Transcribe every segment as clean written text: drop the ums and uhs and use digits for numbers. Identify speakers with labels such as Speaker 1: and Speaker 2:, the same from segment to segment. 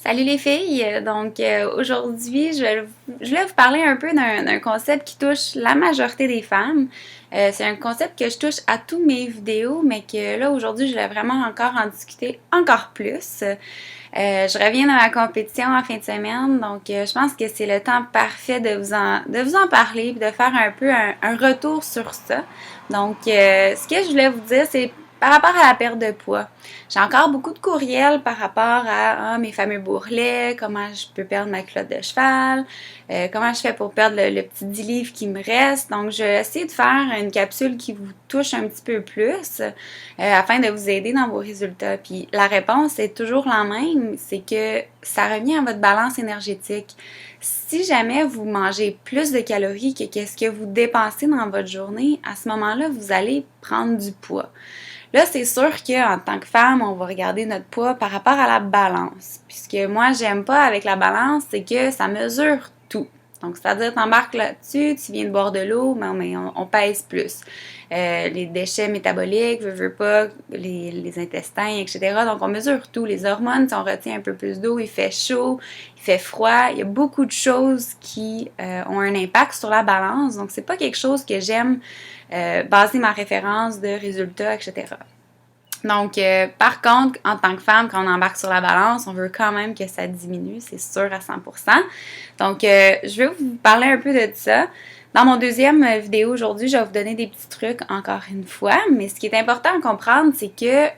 Speaker 1: Salut les filles! Aujourd'hui, je voulais vous parler un peu d'un concept qui touche la majorité des femmes. C'est un concept que je touche à tous mes vidéos, mais que là, aujourd'hui, je voulais vraiment encore en discuter encore plus. Je reviens de ma compétition en fin de semaine, donc je pense que c'est le temps parfait de vous en parler et de faire un peu un retour sur ça. Ce que je voulais vous dire, c'est par rapport à la perte de poids. J'ai encore beaucoup de courriels par rapport à mes fameux bourrelets, comment je peux perdre ma culotte de cheval, comment je fais pour perdre le petit 10 livres qui me reste. Donc, je vais essayer de faire une capsule qui vous touche un petit peu plus afin de vous aider dans vos résultats. Puis la réponse est toujours la même, c'est que ça revient à votre balance énergétique. Si jamais vous mangez plus de calories que ce que vous dépensez dans votre journée, à ce moment-là, vous allez prendre du poids. Là, c'est sûr qu'en tant que femme, on va regarder notre poids par rapport à la balance. Puis ce que moi, j'aime pas avec la balance, c'est que ça mesure tout. Donc, c'est-à-dire, t'embarques là-dessus, tu viens de boire de l'eau, mais on pèse plus. Les déchets métaboliques, veux pas, les intestins, etc. Donc, on mesure tout. Les hormones, si on retient un peu plus d'eau, il fait chaud, il fait froid. Il y a beaucoup de choses qui ont un impact sur la balance. Donc, c'est pas quelque chose que j'aime baser ma référence de résultats, etc. Donc, par contre, en tant que femme, quand on embarque sur la balance, on veut quand même que ça diminue, c'est sûr à 100%. Donc, je vais vous parler un peu de ça. Dans mon deuxième vidéo aujourd'hui, je vais vous donner des petits trucs encore une fois, mais ce qui est important à comprendre, c'est que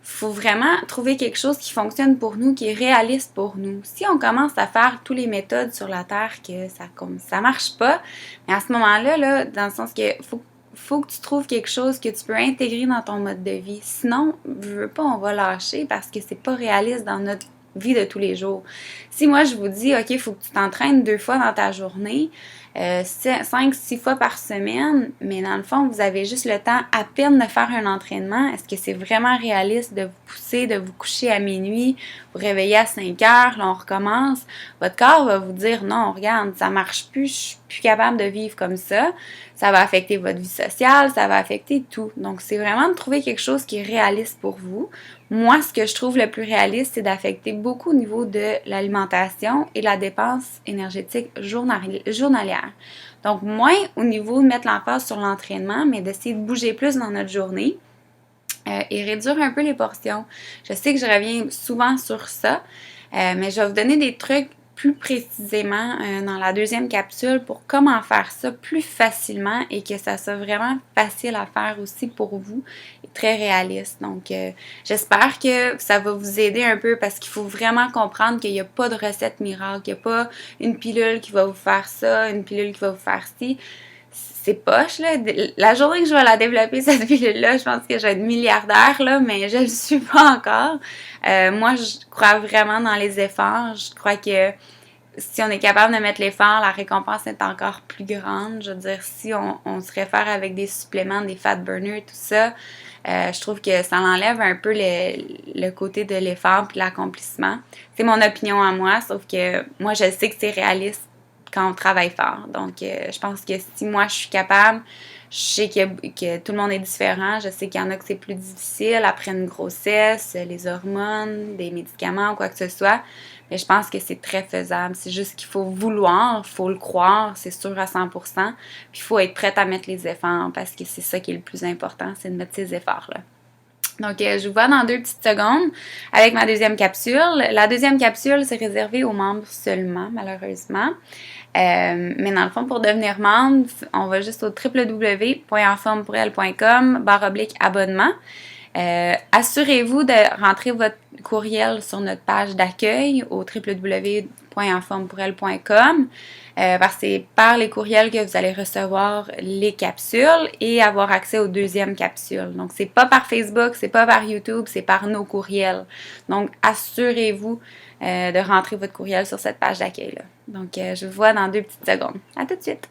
Speaker 1: faut vraiment trouver quelque chose qui fonctionne pour nous, qui est réaliste pour nous. Si on commence à faire toutes les méthodes sur la Terre que ça marche pas, mais à ce moment-là, là, dans le sens que faut que tu trouves quelque chose que tu peux intégrer dans ton mode de vie. Sinon, je veux pas, on va lâcher parce que c'est pas réaliste dans notre vie de tous les jours. Si moi je vous dis, OK, il faut que tu t'entraînes 2 fois dans ta journée, 5-6 fois par semaine, mais dans le fond, vous avez juste le temps à peine de faire un entraînement. Est-ce que c'est vraiment réaliste de vous pousser, de vous coucher à minuit, vous réveiller à 5 heures, là on recommence? Votre corps va vous dire non, regarde, ça marche plus, je suis plus capable de vivre comme ça. Ça va affecter votre vie sociale, ça va affecter tout. Donc, c'est vraiment de trouver quelque chose qui est réaliste pour vous. Moi, ce que je trouve le plus réaliste, c'est d'affecter beaucoup au niveau de l'alimentation et la dépense énergétique journalière. Donc, moins au niveau de mettre l'emphase sur l'entraînement, mais d'essayer de bouger plus dans notre journée et réduire un peu les portions. Je sais que je reviens souvent sur ça, mais je vais vous donner des trucs plus précisément dans la deuxième capsule pour comment faire ça plus facilement et que ça soit vraiment facile à faire aussi pour vous et très réaliste. Donc, j'espère que ça va vous aider un peu parce qu'il faut vraiment comprendre qu'il n'y a pas de recette miracle, il n'y a pas une pilule qui va vous faire ça, une pilule qui va vous faire ci. C'est poche, là. La journée que je vais la développer, cette pilule-là, je pense que je vais être milliardaire, là, mais je ne le suis pas encore. Moi, je crois vraiment dans les efforts. Je crois que si on est capable de mettre l'effort, la récompense est encore plus grande. Je veux dire, si on se réfère avec des suppléments, des fat burners, tout ça, je trouve que ça enlève un peu le côté de l'effort et de l'accomplissement. C'est mon opinion à moi, sauf que moi, je sais que c'est réaliste quand on travaille fort. Donc, je pense que si moi, je suis capable, je sais que tout le monde est différent. Je sais qu'il y en a que c'est plus difficile après une grossesse, les hormones, des médicaments ou quoi que ce soit. Mais je pense que c'est très faisable. C'est juste qu'il faut vouloir, il faut le croire, c'est sûr à 100%. Puis il faut être prête à mettre les efforts parce que c'est ça qui est le plus important, c'est de mettre ces efforts-là. Donc, je vous vois dans 2 petites secondes avec ma deuxième capsule. La deuxième capsule, c'est réservé aux membres seulement, malheureusement. Mais dans le fond, pour devenir membre, on va juste au www.enformepourelle.com/abonnement. Assurez-vous de rentrer votre courriel sur notre page d'accueil au www.enformepourelle.com parce que c'est par les courriels que vous allez recevoir les capsules et avoir accès aux deuxièmes capsules. Donc, c'est pas par Facebook, c'est pas par YouTube, c'est par nos courriels. Donc, assurez-vous de rentrer votre courriel sur cette page d'accueil-là. Donc, je vous vois dans 2 petites secondes. À tout de suite!